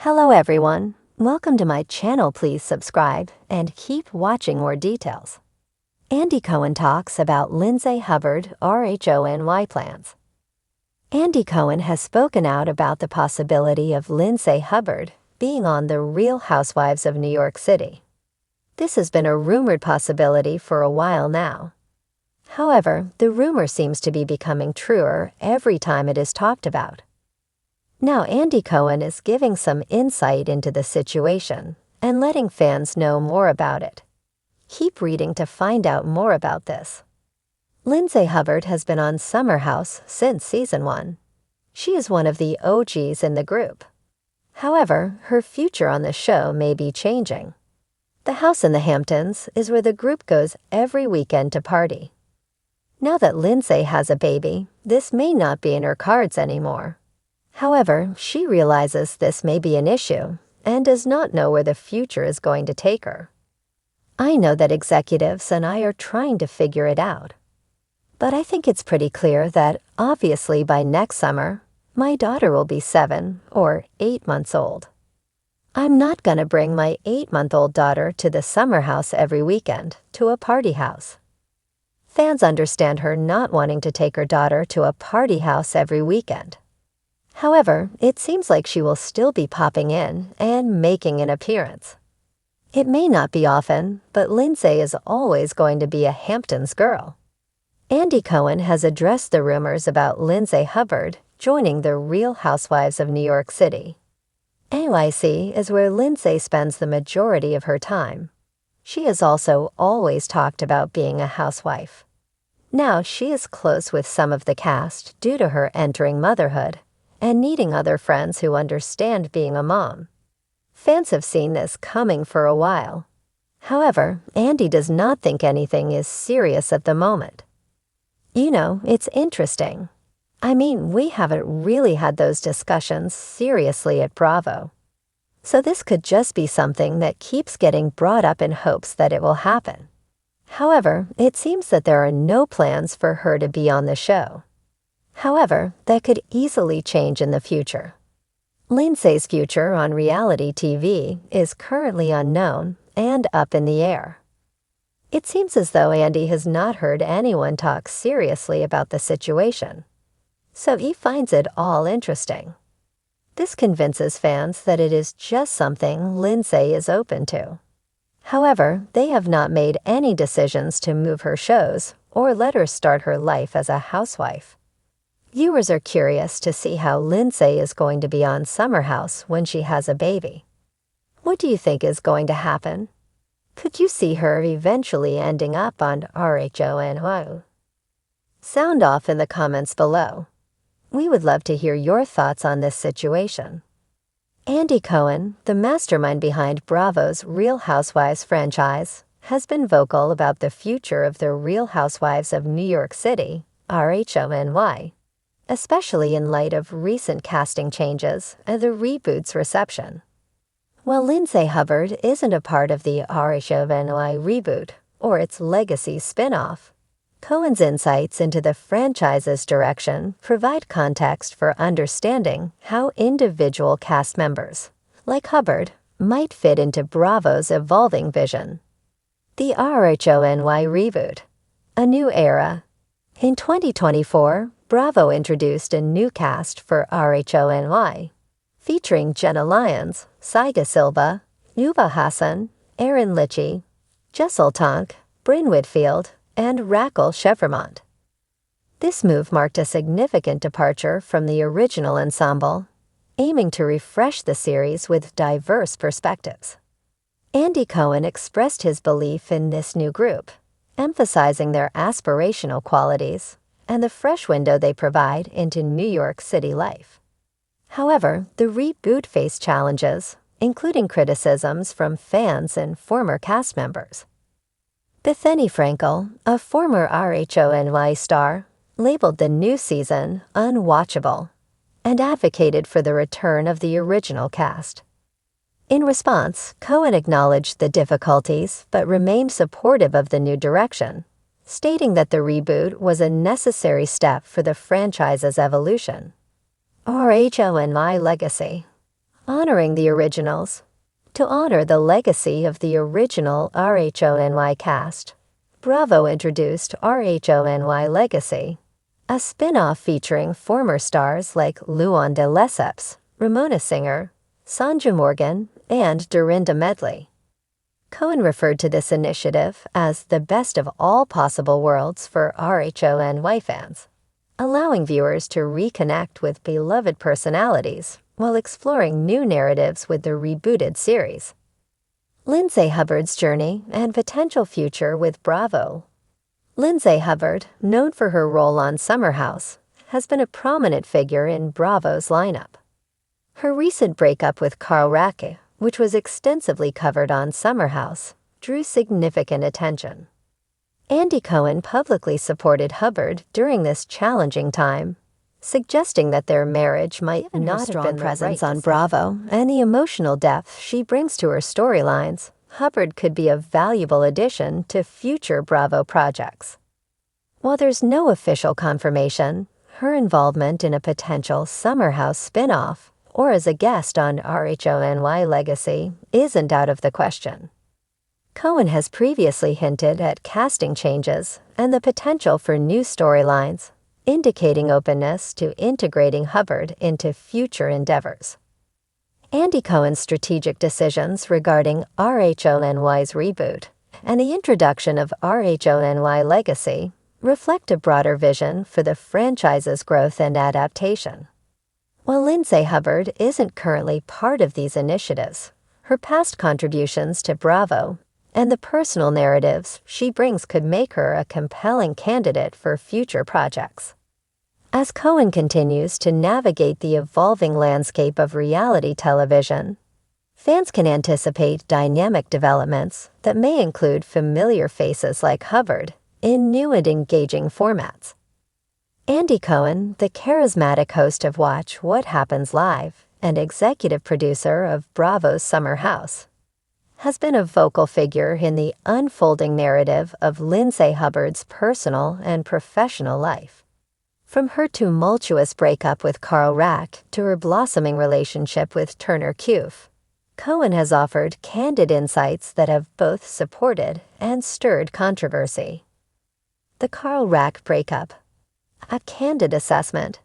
Hello everyone, welcome to my channel. Please subscribe and keep watching more details. Andy Cohen talks about Lindsay Hubbard RHONY plans. Andy Cohen has spoken out about the possibility of Lindsay Hubbard being on The Real Housewives of New York City. This has been a rumored possibility for a while now. However, the rumor seems to be becoming truer every time it is talked about. Now Andy Cohen is giving some insight into the situation and letting fans know more about it. Keep reading to find out more about this. Lindsay Hubbard has been on Summer House since season 1. She is one of the OGs in the group. However, her future on the show may be changing. The house in the Hamptons is where the group goes every weekend to party. Now that Lindsay has a baby, this may not be in her cards anymore. However, she realizes this may be an issue and does not know where the future is going to take her. I know that executives and I are trying to figure it out. But I think it's pretty clear that, obviously by next summer, my daughter will be 7 or 8 months old. I'm not going to bring my 8-month-old daughter to the summer house every weekend, to a party house. Fans understand her not wanting to take her daughter to a party house every weekend. However, it seems like she will still be popping in and making an appearance. It may not be often, but Lindsay is always going to be a Hamptons girl. Andy Cohen has addressed the rumors about Lindsay Hubbard joining the Real Housewives of New York City. NYC is where Lindsay spends the majority of her time. She has also always talked about being a housewife. Now she is close with some of the cast due to her entering motherhood and needing other friends who understand being a mom. Fans have seen this coming for a while. However, Andy does not think anything is serious at the moment. You know, it's interesting. I mean, we haven't really had those discussions seriously at Bravo. So this could just be something that keeps getting brought up in hopes that it will happen. However, it seems that there are no plans for her to be on the show. However, that could easily change in the future. Lindsay's future on reality TV is currently unknown and up in the air. It seems as though Andy has not heard anyone talk seriously about the situation, so he finds it all interesting. This convinces fans that it is just something Lindsay is open to. However, they have not made any decisions to move her shows or let her start her life as a housewife. Viewers are curious to see how Lindsay is going to be on Summer House when she has a baby. What do you think is going to happen? Could you see her eventually ending up on RHONY? Sound off in the comments below. We would love to hear your thoughts on this situation. Andy Cohen, the mastermind behind Bravo's Real Housewives franchise, has been vocal about the future of the Real Housewives of New York City, RHONY. Especially in light of recent casting changes and the reboot's reception. While Lindsay Hubbard isn't a part of the RHONY reboot or its legacy spin-off, Cohen's insights into the franchise's direction provide context for understanding how individual cast members, like Hubbard, might fit into Bravo's evolving vision. The RHONY reboot, a new era. In 2024, Bravo introduced a new cast for RHONY, featuring Jenna Lyons, Saiga Silva, Yuba Hassan, Aaron Litchie, Jessel Tonk, Bryn Whitfield, and Raquel Chevron. This move marked a significant departure from the original ensemble, aiming to refresh the series with diverse perspectives. Andy Cohen expressed his belief in this new group, emphasizing their aspirational qualities and the fresh window they provide into New York City life. However, the reboot faced challenges, including criticisms from fans and former cast members. Bethany Frankel, a former RHONY star, labeled the new season unwatchable and advocated for the return of the original cast. In response, Cohen acknowledged the difficulties but remained supportive of the new direction, stating that the reboot was a necessary step for the franchise's evolution. RHONY legacy. Honoring the originals. To honor the legacy of the original RHONY cast, Bravo introduced RHONY Legacy, a spin-off featuring former stars like Luan de Lesseps, Ramona Singer, Sanja Morgan, and Dorinda Medley. Cohen referred to this initiative as the best of all possible worlds for RHONY fans, allowing viewers to reconnect with beloved personalities while exploring new narratives with the rebooted series. Lindsay Hubbard's journey and potential future with Bravo. Lindsay Hubbard, known for her role on Summer House, has been a prominent figure in Bravo's lineup. Her recent breakup with Carl Racke, which was extensively covered on Summer House, drew significant attention. Andy Cohen publicly supported Hubbard during this challenging time, suggesting that their marriage might not have been presence on Bravo and the emotional depth she brings to her storylines. Hubbard could be a valuable addition to future Bravo projects. While there's no official confirmation, her involvement in a potential Summer House spin-off or as a guest on RHONY Legacy isn't out of the question. Cohen has previously hinted at casting changes and the potential for new storylines, indicating openness to integrating Hubbard into future endeavors. Andy Cohen's strategic decisions regarding RHONY's reboot and the introduction of RHONY Legacy reflect a broader vision for the franchise's growth and adaptation. While Lindsay Hubbard isn't currently part of these initiatives, her past contributions to Bravo and the personal narratives she brings could make her a compelling candidate for future projects. As Cohen continues to navigate the evolving landscape of reality television, fans can anticipate dynamic developments that may include familiar faces like Hubbard in new and engaging formats. Andy Cohen, the charismatic host of Watch What Happens Live and executive producer of Bravo's Summer House, has been a vocal figure in the unfolding narrative of Lindsay Hubbard's personal and professional life. From her tumultuous breakup with Carl Racke to her blossoming relationship with Turner Cuffe, Cohen has offered candid insights that have both supported and stirred controversy. The Carl Racke breakup. A candid assessment.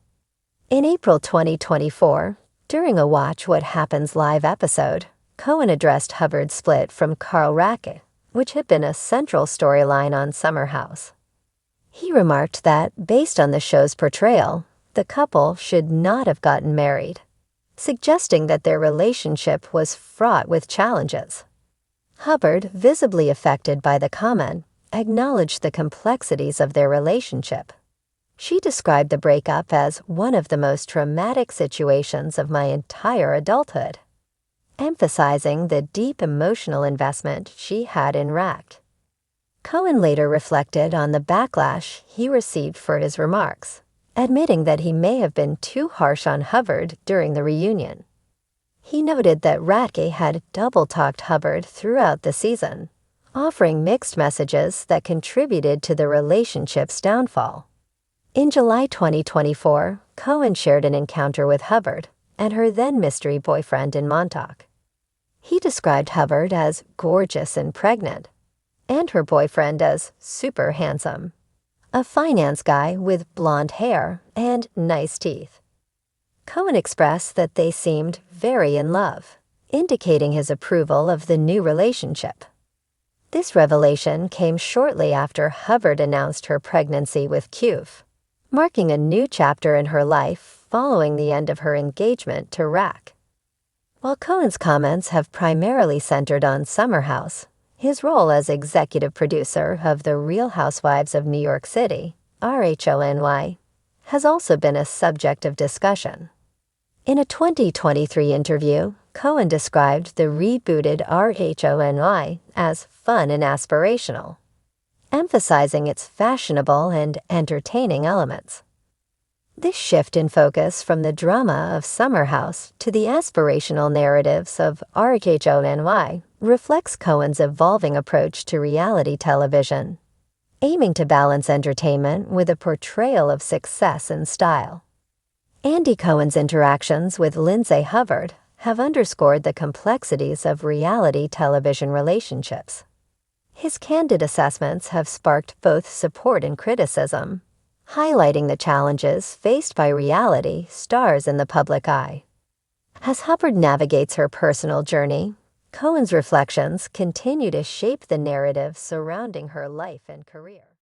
In April 2024, during a Watch What Happens Live episode, Cohen addressed Hubbard's split from Carl Racke, which had been a central storyline on Summer House. He remarked that, based on the show's portrayal, the couple should not have gotten married, suggesting that their relationship was fraught with challenges. Hubbard, visibly affected by the comment, acknowledged the complexities of their relationship. She described the breakup as one of the most traumatic situations of my entire adulthood, emphasizing the deep emotional investment she had in Racke. Cohen later reflected on the backlash he received for his remarks, admitting that he may have been too harsh on Hubbard during the reunion. He noted that Racke had double-talked Hubbard throughout the season, offering mixed messages that contributed to the relationship's downfall. In July 2024, Cohen shared an encounter with Hubbard and her then-mystery boyfriend in Montauk. He described Hubbard as gorgeous and pregnant, and her boyfriend as super handsome, a finance guy with blonde hair and nice teeth. Cohen expressed that they seemed very in love, indicating his approval of the new relationship. This revelation came shortly after Hubbard announced her pregnancy with Cuffe, marking a new chapter in her life following the end of her engagement to Racke. While Cohen's comments have primarily centered on Summer House, his role as executive producer of The Real Housewives of New York City, RHONY, has also been a subject of discussion. In a 2023 interview, Cohen described the rebooted RHONY as fun and aspirational, emphasizing its fashionable and entertaining elements. This shift in focus from the drama of Summer House to the aspirational narratives of RHONY reflects Cohen's evolving approach to reality television, aiming to balance entertainment with a portrayal of success and style. Andy Cohen's interactions with Lindsay Hubbard have underscored the complexities of reality television relationships. His candid assessments have sparked both support and criticism, highlighting the challenges faced by reality stars in the public eye. As Hubbard navigates her personal journey, Cohen's reflections continue to shape the narrative surrounding her life and career.